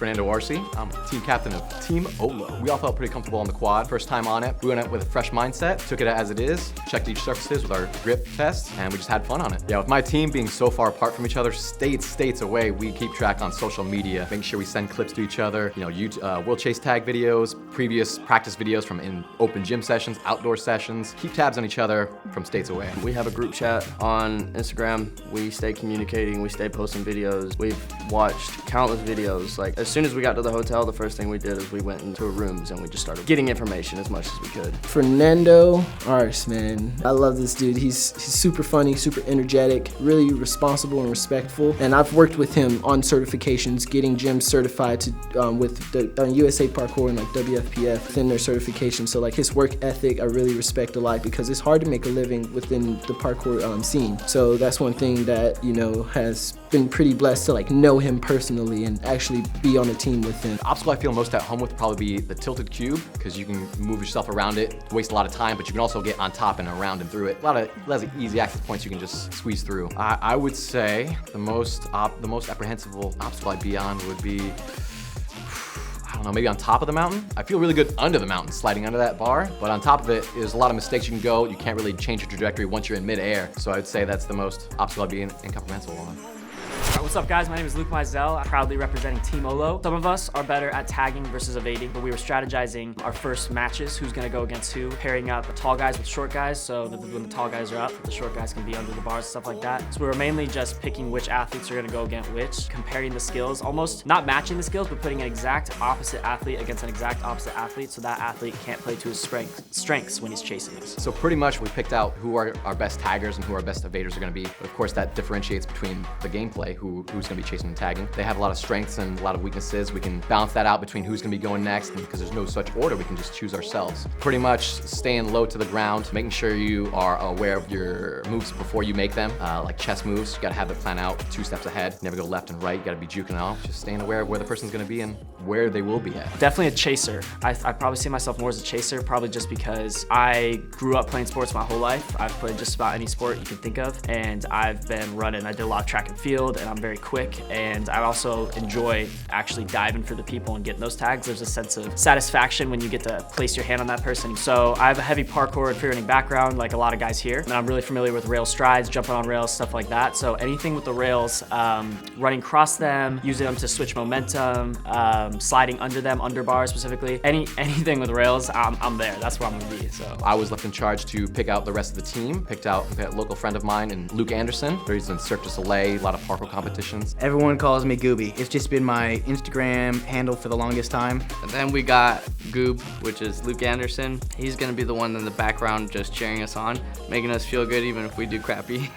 Fernando Arce. I'm team captain of Team Ollo. We all felt pretty comfortable on the quad. First time on it, we went out with a fresh mindset, took it as it is, checked each surfaces with our grip test, and we just had fun on it. Yeah, with my team being so far apart from each other, states away, we keep track on social media, making sure we send clips to each other, World Chase Tag videos, previous practice videos from in open gym sessions, outdoor sessions, keep tabs on each other from states away. We have a group chat on Instagram. We stay communicating, we stay posting videos. We've watched countless videos. Like, as soon as we got to the hotel, the first thing we did is we went into our rooms and we just started getting information as much as we could. Fernando Arce, man. I love this dude. He's super funny, super energetic, really responsible and respectful. And I've worked with him on certifications, getting gyms certified to with the USA Parkour and like WFPF within their certification. So like his work ethic, I really respect a lot because it's hard to make a living within the parkour scene. So that's one thing that, has been pretty blessed to like know him personally and actually be on a team with him. The obstacle I feel most at home with would probably be the tilted cube, because you can move yourself around it, waste a lot of time, but you can also get on top and around and through it. A lot of easy access points you can just squeeze through. I would say the most apprehensible obstacle I'd be on would be, I don't know, maybe on top of the mountain. I feel really good under the mountain, sliding under that bar, but on top of it, there's a lot of mistakes you can go. You can't really change your trajectory once you're in midair. So I would say that's the most obstacle I'd be incomprehensible on. Alright, what's up guys? My name is Mizel. I'm proudly representing Team Ollo. Some of us are better at tagging versus evading, but we were strategizing our first matches, who's gonna go against who, pairing up tall guys with short guys, so that when the tall guys are up, the short guys can be under the bars, stuff like that. So we were mainly just picking which athletes are gonna go against which, comparing the skills, almost not matching the skills, but putting an exact opposite athlete against an exact opposite athlete, so that athlete can't play to his strengths when he's chasing us. So pretty much we picked out who our best taggers and who our best evaders are gonna be. But of course that differentiates between the gameplay, who's gonna be chasing and tagging. They have a lot of strengths and a lot of weaknesses. We can balance that out between who's gonna be going next, and because there's no such order, we can just choose ourselves. Pretty much staying low to the ground, making sure you are aware of your moves before you make them, like chess moves. You gotta have it plan out 2 steps ahead. Never go left and right. You gotta be juking off. Just staying aware of where the person's gonna be and where they will be at. Definitely a chaser. I probably see myself more as a chaser, probably just because I grew up playing sports my whole life. I've played just about any sport you can think of, and I've been running. I did a lot of track and field, and I'm very quick, and I also enjoy actually diving for the people and getting those tags. There's a sense of satisfaction when you get to place your hand on that person. So I have a heavy parkour and free running background, like a lot of guys here, and I'm really familiar with rail strides, jumping on rails, stuff like that. So anything with the rails, running across them, using them to switch momentum, sliding under them, under bars specifically, anything with rails, I'm there. That's where I'm gonna be. So I was left in charge to pick out the rest of the team. Picked out a local friend of mine, and Luke Anderson. He's in Cirque du Soleil, a lot of parkour competitions. Everyone calls me Gooby. It's just been my Instagram handle for the longest time. And then we got Goob, which is Luke Anderson. He's gonna be the one in the background just cheering us on, making us feel good even if we do crappy.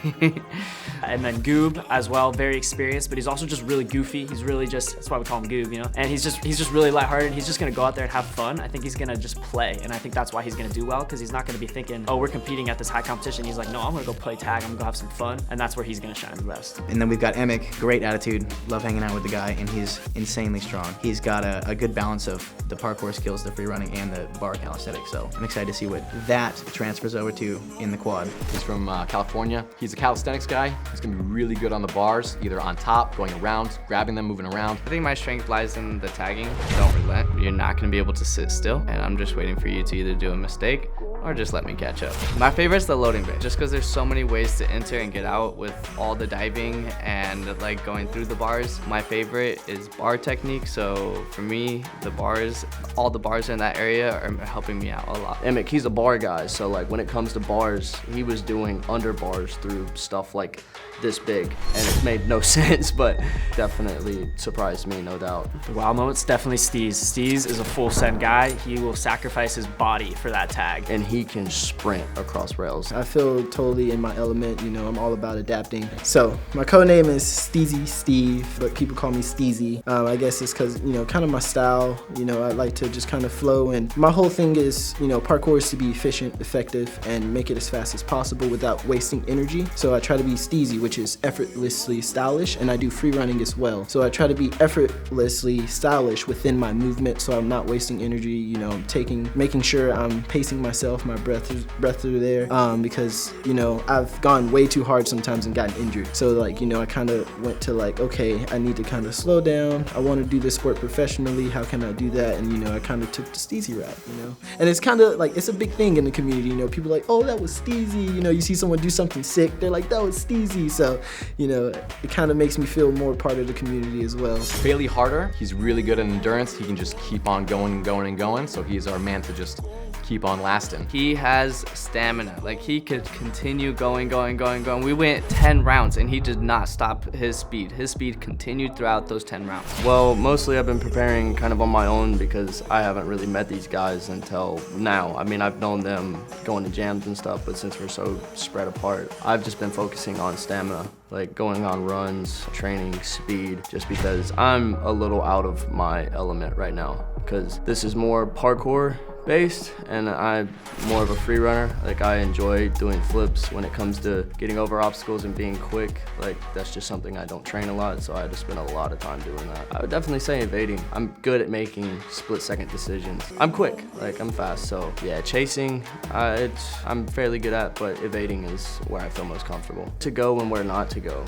And then Goob as well, very experienced, but he's also just really goofy. He's really just, that's why we call him Goob, And he's just really lighthearted. He's just gonna go out there and have fun. I think he's gonna just play, and I think that's why he's gonna do well, because he's not gonna be thinking, oh, we're competing at this high competition. He's like, no, I'm gonna go play tag, I'm gonna go have some fun, and that's where he's gonna shine the best. And then we've got Emic, great attitude, love hanging out with the guy, and he's insanely strong. He's got a good balance of the parkour skills, the free running, and the bar calisthenics, so I'm excited to see what that transfers over to in the quad. He's from California. He's a calisthenics guy. He's gonna be really good on the bars, either on top, going around, grabbing them, moving around. I think my strength lies in the tagging. Don't relent. You're not gonna be able to sit still, and I'm just waiting for you to either do a mistake or just let me catch up. My favorite's the loading bay, just because there's so many ways to enter and get out with all the diving and like going through the bars. My favorite is bar technique, so for me, all the bars in that area are helping me out a lot. Emic, he's a bar guy, so like when it comes to bars, he was doing under bars through stuff like this big, and it made no sense, but definitely surprised me, no doubt. The wow moment's definitely Steez. Steez is a full send guy. He will sacrifice his body for that tag. And he can sprint across rails. I feel totally in my element, I'm all about adapting. So my code name is Steezy Steve, but people call me Steezy. I guess it's because, kind of my style, I like to just kind of flow, and my whole thing is, parkour is to be efficient, effective, and make it as fast as possible without wasting energy. So I try to be Steezy, which is effortlessly stylish, and I do free running as well. So I try to be effortlessly stylish within my movement, so I'm not wasting energy, making sure I'm pacing myself, take my breath through there, because, you know, I've gone way too hard sometimes and gotten injured. So like, you know, I kind of went to like, okay, I need to kind of slow down. I want to do this sport professionally. How can I do that? And, you know, I kind of took the Steezy route, you know. And it's kind of like, it's a big thing in the community, you know. People are like, oh, that was Steezy. You know, you see someone do something sick, they're like, that was Steezy. So, you know, it kind of makes me feel more part of the community as well. Bailey Harter, he's really good at endurance. He can just keep on going and going and going. So he's our man to just keep on lasting. He has stamina. Like, he could continue going. We went 10 rounds and he did not stop his speed. His speed continued throughout those 10 rounds. Well, mostly I've been preparing kind of on my own because I haven't really met these guys until now. I mean, I've known them going to jams and stuff, but since we're so spread apart, I've just been focusing on stamina, like going on runs, training, speed, just because I'm a little out of my element right now, because this is more parkour based and I'm more of a free runner. Like, I enjoy doing flips. When it comes to getting over obstacles and being quick, like, that's just something I don't train a lot, so I had to spend a lot of time doing that. I would definitely say evading. I'm good at making split-second decisions. I'm quick, like, I'm fast, so yeah, chasing, I'm fairly good at, but evading is where I feel most comfortable. To go and where not to go.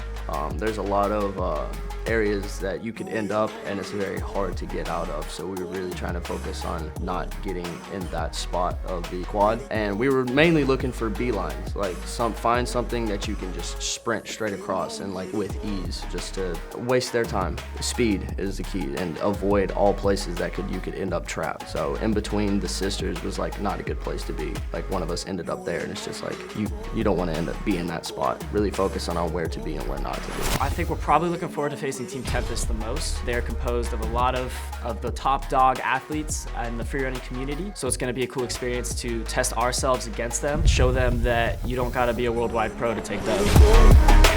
There's a lot of areas that you could end up and it's very hard to get out of, so we were really trying to focus on not getting in that spot of the quad, and we were mainly looking for beelines, like find something that you can just sprint straight across and like with ease, just to waste their time. Speed is the key, and avoid all places that you could end up trapped. So in between the sisters was like not a good place to be. Like, one of us ended up there, and it's just like you don't want to end up being in that spot. Really focus on where to be and where not to be. I think we're probably looking forward to facing Team Tempest the most. They're composed of a lot of the top dog athletes in the freerunning community. So it's going to be a cool experience to test ourselves against them, show them that you don't got to be a worldwide pro to take those.